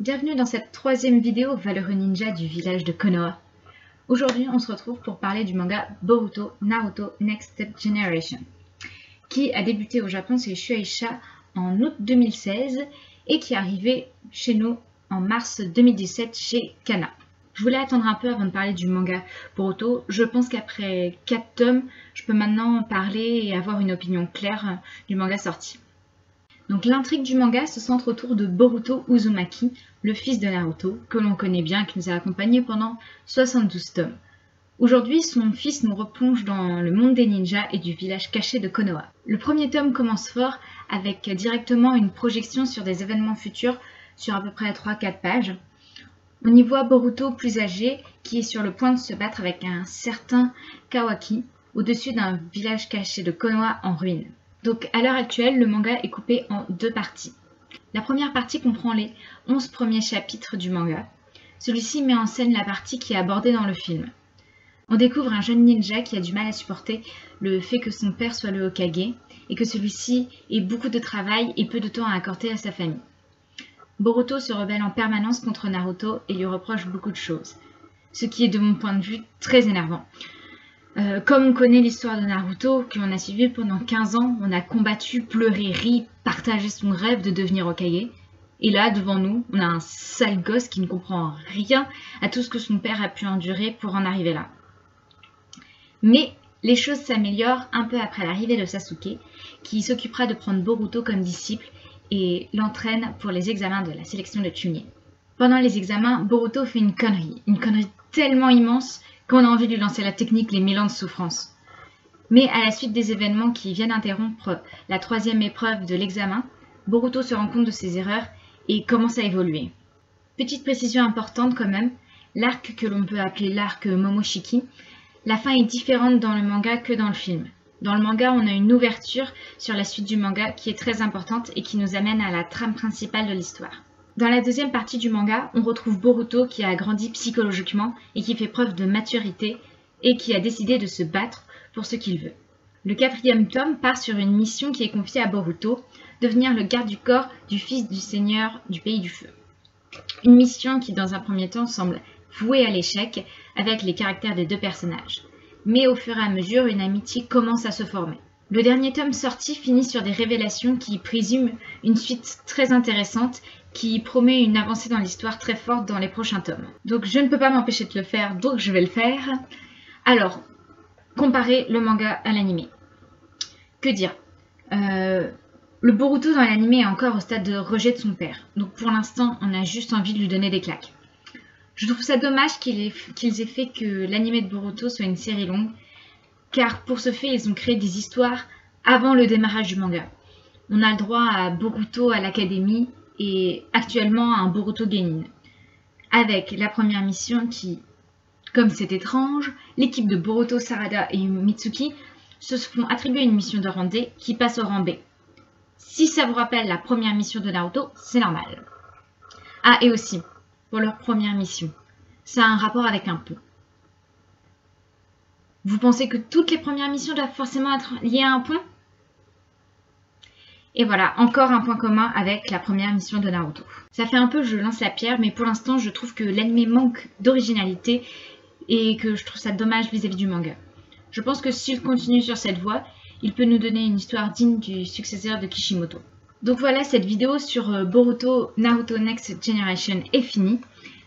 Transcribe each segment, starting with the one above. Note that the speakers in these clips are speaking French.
Bienvenue dans cette troisième vidéo valeureux ninja du village de Konoha. Aujourd'hui, on se retrouve pour parler du manga Boruto Naruto Next Step Generation, qui a débuté au Japon chez Shueisha en août 2016 et qui est arrivé chez nous en mars 2017 chez Kana. Je voulais attendre un peu avant de parler du manga Boruto. Je pense qu'après 4 tomes, je peux maintenant parler et avoir une opinion claire du manga sorti. Donc l'intrigue du manga se centre autour de Boruto Uzumaki, le fils de Naruto, que l'on connaît bien et qui nous a accompagnés pendant 72 tomes. Aujourd'hui, son fils nous replonge dans le monde des ninjas et du village caché de Konoha. Le premier tome commence fort avec directement une projection sur des événements futurs sur à peu près 3-4 pages. On y voit Boruto plus âgé qui est sur le point de se battre avec un certain Kawaki au-dessus d'un village caché de Konoha en ruine. Donc à l'heure actuelle, le manga est coupé en 2 parties. La première partie comprend les 11 premiers chapitres du manga. Celui-ci met en scène la partie qui est abordée dans le film. On découvre un jeune ninja qui a du mal à supporter le fait que son père soit le Hokage et que celui-ci ait beaucoup de travail et peu de temps à accorder à sa famille. Boruto se rebelle en permanence contre Naruto et lui reproche beaucoup de choses, ce qui est de mon point de vue très énervant. Comme on connaît l'histoire de Naruto, qu'on a suivi pendant 15 ans, on a combattu, pleuré, ri, partagé son rêve de devenir Hokage. Et là, devant nous, on a un sale gosse qui ne comprend rien à tout ce que son père a pu endurer pour en arriver là. Mais les choses s'améliorent un peu après l'arrivée de Sasuke, qui s'occupera de prendre Boruto comme disciple et l'entraîne pour les examens de la sélection de Chunin. Pendant les examens, Boruto fait une connerie tellement immense qu'on a envie de lui lancer la technique les 1000 ans de souffrance. Mais à la suite des événements qui viennent interrompre la 3e épreuve de l'examen, Boruto se rend compte de ses erreurs et commence à évoluer. Petite précision importante quand même, l'arc que l'on peut appeler l'arc Momoshiki, la fin est différente dans le manga que dans le film. Dans le manga, on a une ouverture sur la suite du manga qui est très importante et qui nous amène à la trame principale de l'histoire. Dans la deuxième partie du manga, on retrouve Boruto qui a grandi psychologiquement et qui fait preuve de maturité et qui a décidé de se battre pour ce qu'il veut. Le 4e tome part sur une mission qui est confiée à Boruto, devenir le garde du corps du fils du seigneur du pays du feu. Une mission qui dans un premier temps semble vouée à l'échec avec les caractères des 2 personnages. Mais au fur et à mesure, une amitié commence à se former. Le dernier tome sorti finit sur des révélations qui présument une suite très intéressante qui promet une avancée dans l'histoire très forte dans les prochains tomes. Donc je ne peux pas m'empêcher de le faire, donc je vais le faire. Alors, comparer le manga à l'anime. Que dire le Boruto dans l'anime est encore au stade de rejet de son père. Donc pour l'instant, on a juste envie de lui donner des claques. Je trouve ça dommage qu'ils aient fait que l'anime de Boruto soit une série longue, car pour ce fait, ils ont créé des histoires avant le démarrage du manga. On a le droit à Boruto à l'académie et actuellement à un Boruto Genin. Avec la première mission qui, comme c'est étrange, l'équipe de Boruto, Sarada et Mitsuki se font attribuer une mission de rang D qui passe au rang B. Si ça vous rappelle la première mission de Naruto, c'est normal. Ah, et aussi, pour leur première mission, ça a un rapport avec un pont. Vous pensez que toutes les premières missions doivent forcément être liées à un pont ? Et voilà, encore un point commun avec la première mission de Naruto. Ça fait un peu je lance la pierre, mais pour l'instant je trouve que l'anime manque d'originalité et que je trouve ça dommage vis-à-vis du manga. Je pense que s'il continue sur cette voie, il peut nous donner une histoire digne du successeur de Kishimoto. Donc voilà, cette vidéo sur Boruto Naruto Next Generation est finie.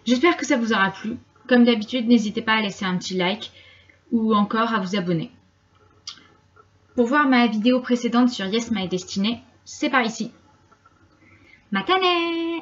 J'espère que ça vous aura plu. Comme d'habitude, n'hésitez pas à laisser un petit like ou encore à vous abonner. Pour voir ma vidéo précédente sur Yes My Destiny, c'est par ici. Matane!